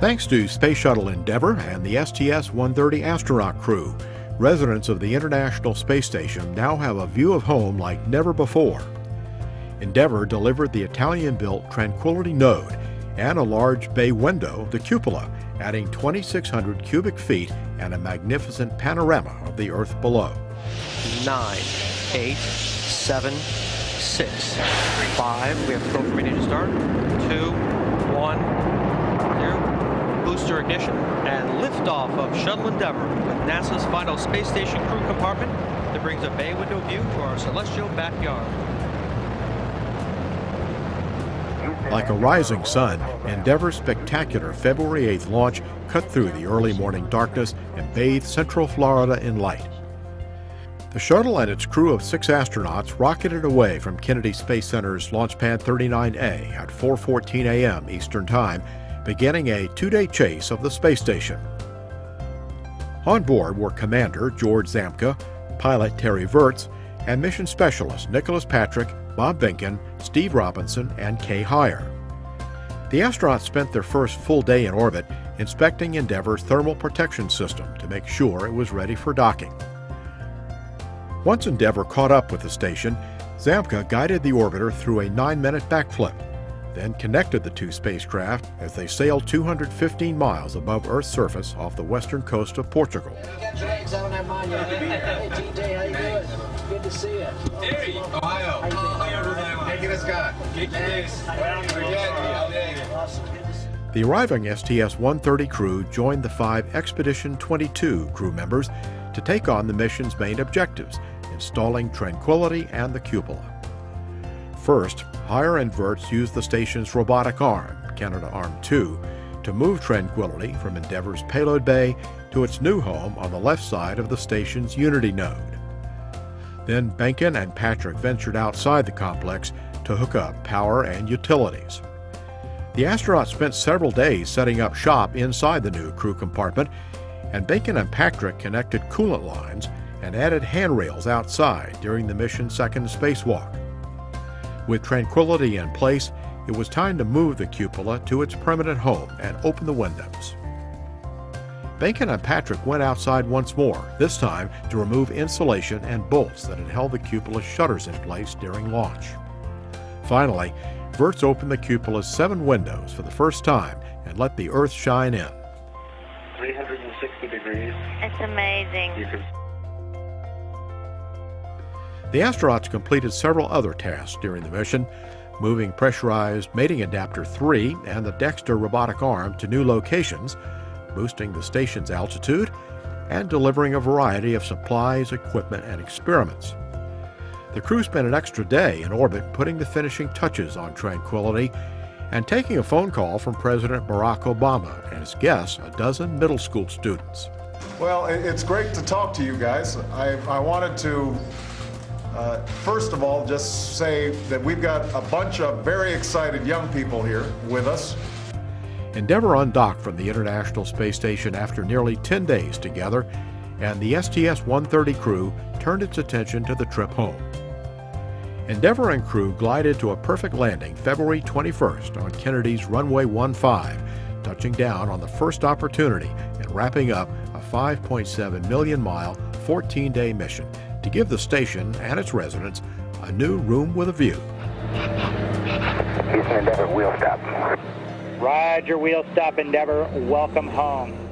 Thanks to Space Shuttle Endeavour and the STS-130 astronaut crew, residents of the International Space Station now have a view of home like never before. Endeavour delivered the Italian-built Tranquility node and a large bay window, the cupola, adding 2,600 cubic feet and a magnificent panorama of the Earth below. 9, 8, 7, 6, 5. We have to go from ready to start. 2, 1, 0. Booster ignition and liftoff of Shuttle Endeavour with NASA's final space station crew compartment that brings a bay window view to our celestial backyard. Like a rising sun, Endeavour's spectacular February 8th launch cut through the early morning darkness and bathed Central Florida in light. The shuttle and its crew of 6 astronauts rocketed away from Kennedy Space Center's Launch Pad 39A at 4:14 a.m. Eastern Time, beginning a 2-day chase of the space station. On board were Commander George Zamka, pilot Terry Virts, and mission specialists Nicholas Patrick, Bob Behnken, Steve Robinson, and Kay Heyer. The astronauts spent their first full day in orbit inspecting Endeavour's thermal protection system to make sure it was ready for docking. Once Endeavour caught up with the station, Zamka guided the orbiter through a 9-minute backflip, then connected the 2 spacecraft as they sailed 215 miles above Earth's surface off the western coast of Portugal. Hey, TJ, how you doing? Good to see you. Terry, Ohio. The arriving STS-130 crew joined the 5 Expedition 22 crew members to take on the mission's main objectives, installing Tranquility and the cupola. First, Heyer and Virts used the station's robotic arm, Canadarm2, to move Tranquility from Endeavour's payload bay to its new home on the left side of the station's Unity node. Then Behnken and Patrick ventured outside the complex to hook up power and utilities. The astronauts spent several days setting up shop inside the new crew compartment, and Behnken and Patrick connected coolant lines and added handrails outside during the mission's second spacewalk. With Tranquility in place, it was time to move the cupola to its permanent home and open the windows. Behnken and Patrick went outside once more, this time to remove insulation and bolts that had held the cupola's shutters in place during launch. Finally, Virts opened the cupola's 7 windows for the first time and let the Earth shine in. 360 degrees. It's amazing. The astronauts completed several other tasks during the mission, moving pressurized mating adapter 3 and the Dexter robotic arm to new locations, boosting the station's altitude, and delivering a variety of supplies, equipment, and experiments. The crew spent an extra day in orbit putting the finishing touches on Tranquility and taking a phone call from President Barack Obama and his guests, a dozen middle school students. Well, it's great to talk to you guys. I wanted to first of all, just say that we've got a bunch of very excited young people here with us. Endeavour undocked from the International Space Station after nearly 10 days together, and the STS-130 crew turned its attention to the trip home. Endeavour and crew glided to a perfect landing February 21st on Kennedy's runway 15, touching down on the first opportunity and wrapping up a 5.7 million-mile, 14-day mission to give the station and its residents a new room with a view. Houston Endeavour, wheel stop. Roger, wheel stop, Endeavour. Welcome home.